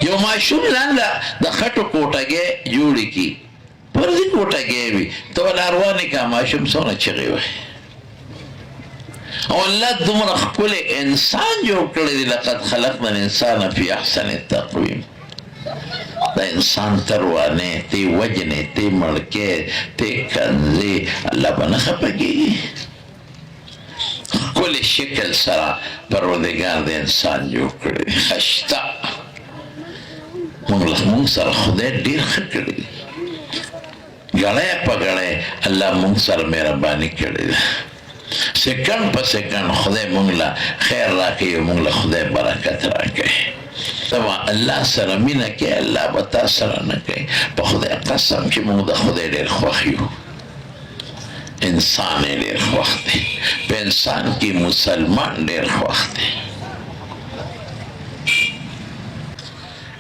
you ماشوم لاندې د خټو کوټګۍ جوړې کړي پردي کوټګۍ وي ته ول اروانې کا ماشوم څونه چغې وایي او الله دومره ښکلی انسان جوړ کړی دی لقد خلقنا الانسان فی احسن تقویم دا انسان ته روانې ته وجنې ته مړکې ته کنځې الله به نه خفه کېږي ښکلی شکل سره پروردګار د انسان جوړ کړی دی خشته موږ سره خدای ډېر ښه کړی دی ګړی په ګړی الله موږ سره مهرباني کړې ده سکند په سکند خدای موږ له خیر راکوي او موږ له خدای برکت راکوي ته الله سره مینه کوې الله به تا سره نه کوي په خدای قسم چې موږ د خدای ډېر خوښ یو انسان یې ډېر خوښ دی په انسان کې مسلمان ډېر خوښ دی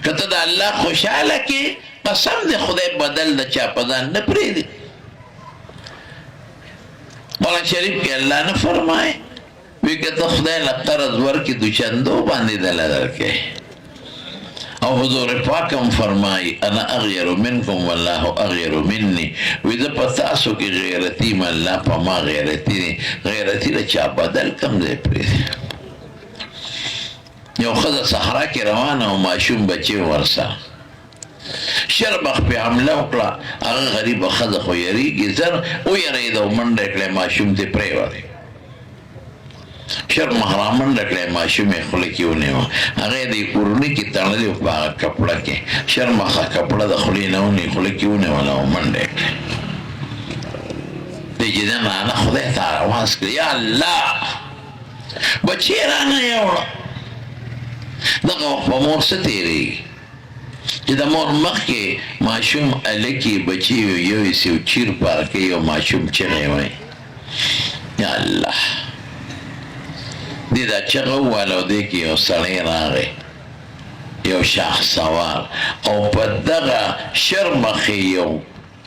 که ته د الله خوشحاله کې قسم دې خدای بدل د چا په ځان نه پرېږدي قرآن شریف کې الله نه فرمایي وی که ته خدای له قرض ورکړي دوچندو باندې دله درکوي او حضور پاک هم فرمایي انا اغیر منکم والله اغیر مني وی زه په تاسو کې غیرتي یم الله په ما غیرتي دی غیرتي د چا بدل کم ځای پرېږدي یو ښځه صحرا کې روانه او ماشوم بچی ورسره شربخ په حمله وکړه هغه غریبه ښځه خو یریږي زر ویرېده او منډه یې کړې ماشوم دې پرېوتی شرمخ رامنډه کړې ماشوم یې خوله کې ونیوه هغه یې د کورنۍ کې تړلی و په هغه کپړه کې شرمخه کپړه د خولې نه ونیوي خوله کې ونیوله او منډه یې کړې دې چې ده نانه خدای ته اواز کړي یا الله بچی یې رانه یوړه دغه وخت په مور څه تېرېږي چې د مور مخکې ماشوم هلکې بچي یو یې سیو چیر پار کوي او ماشوم چغې وایي یا الله دې دا چغه وواله او دې کې یو سړی راغی یو شاخ سوار او په دغه شرمخې یو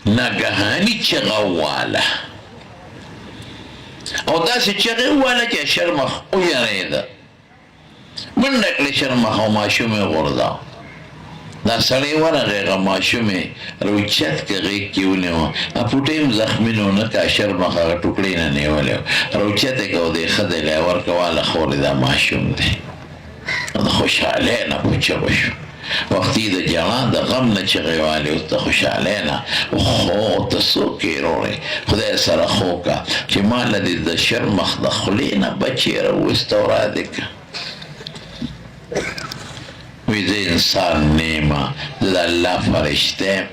ناګهاني چغه وواله او داسې چغې وواله چې شرمخ ویرېده منډه کړې شرمخ او ماشوم یې غورځاو دا سړی ورغی هغه ماشوم یې روچت که غېږ کې ونیوه پوټۍ هم زخمي نه ونه که شرمخ هغه ټوکړې نه نیولی و روچت یې که او دې ښه دی لی ورکه واله خورې دا ماشوم دی د خوشحالۍ نه په چغو شو وختي د جړا د غم نه چغې والې اوس د خوشحالۍ نه خو ته څوک یې وروړې خدای سره خو که چې ما له دې د شرمخ د خولې نه بچې راوویسته او رادې که وی زه انسان نیمه زه د الله فرشته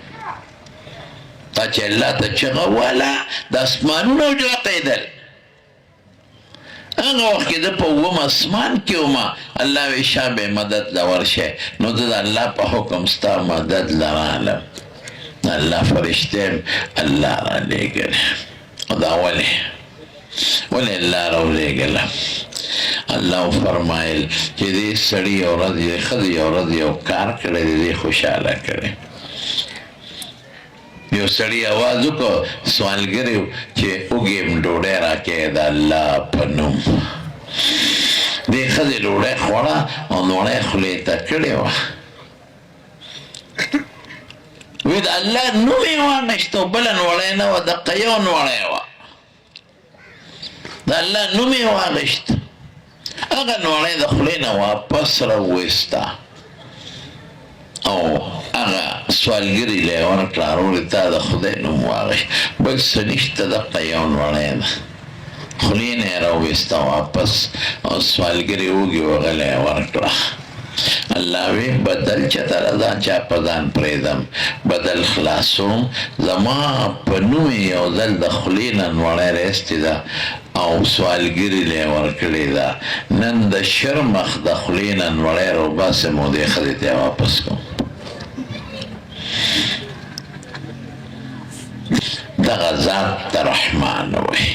تا چې الله ته چغه واله د اسمانونه وجړقېدل هغه وخت کې زه په اووم اسمان کې ومه الله وی شابې مدد له ورشئ نو زه د الله په حکم ستا مدد له رالم د الله فرشته الله رالېږلی دا ولې الله راولېږله الله فرمایل چې دې سړي یو ورځ یې ښځې یو ورځ یو کار کړی دی دې خوشحاله کړی یو سړي اواز وکړو سوالګري چې وږې م ډوډۍ راکړې د الله په نوم دې ښځې ډوډۍ خوړه او نوړۍ خولې ته کړې وه وی د الله نوم یې وانهشته بله نوړۍ نه وه دقه یو نوړۍ وه د الله نوم یې وانهشته هغه نوړۍ د خولې نه واپس راوویسته او هغه سوالګري له یې ورکړه وروړې تا د خدای نوم واخیست بل څه نشته دقه یو نوړۍ ده خولې نه یې راوویسته واپس او سوالګري وږې وغلی یې ورکړه الله وی بدل چته راځه چا په ځان پرېږدم بدل خلاصوم زما په نوم یې یو ځل د خولې نه نوړۍ راایستې ده او سوالګري له یې ورکړې ده نن د شرمخ د خولې نه نوړۍ راوباسم او دې ښځې ته یې واپس کوم دغه ذات ته رحمان وایي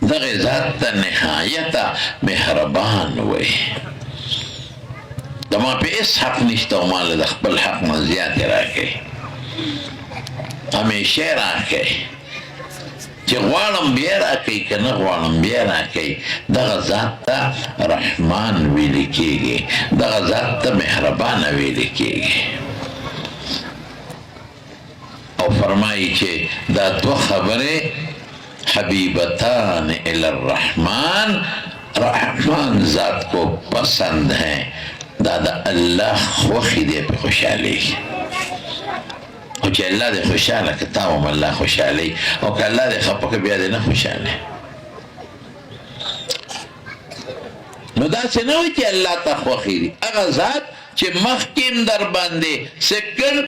دغه ذات ته نهایته مهربان وایي دما په هېڅ حق نشته او ما له د خپل حق نه زیاتې راکوي همیشه یې راکوي چې غواړم بیا راکوي که نه غواړم بیا راکوي دغه ذات ته رحمان ویل کېږي دغه ذات ته مهربانه ویل کېږي او فرمایي چې دا دوه خبرې حبیبتان الی الرحمن رحمان ذات کو پسند ہیں دادا اللہ خوخی دے پہ خوشحالی او چې الله دې خوشاله که تا هم الله خوشحالي او که الله دې خفه که بیا دې نه خوشحاله نو داسې نه وي چې الله ته خوښي دي هغه ذات چې مخکې در باندې څه کړ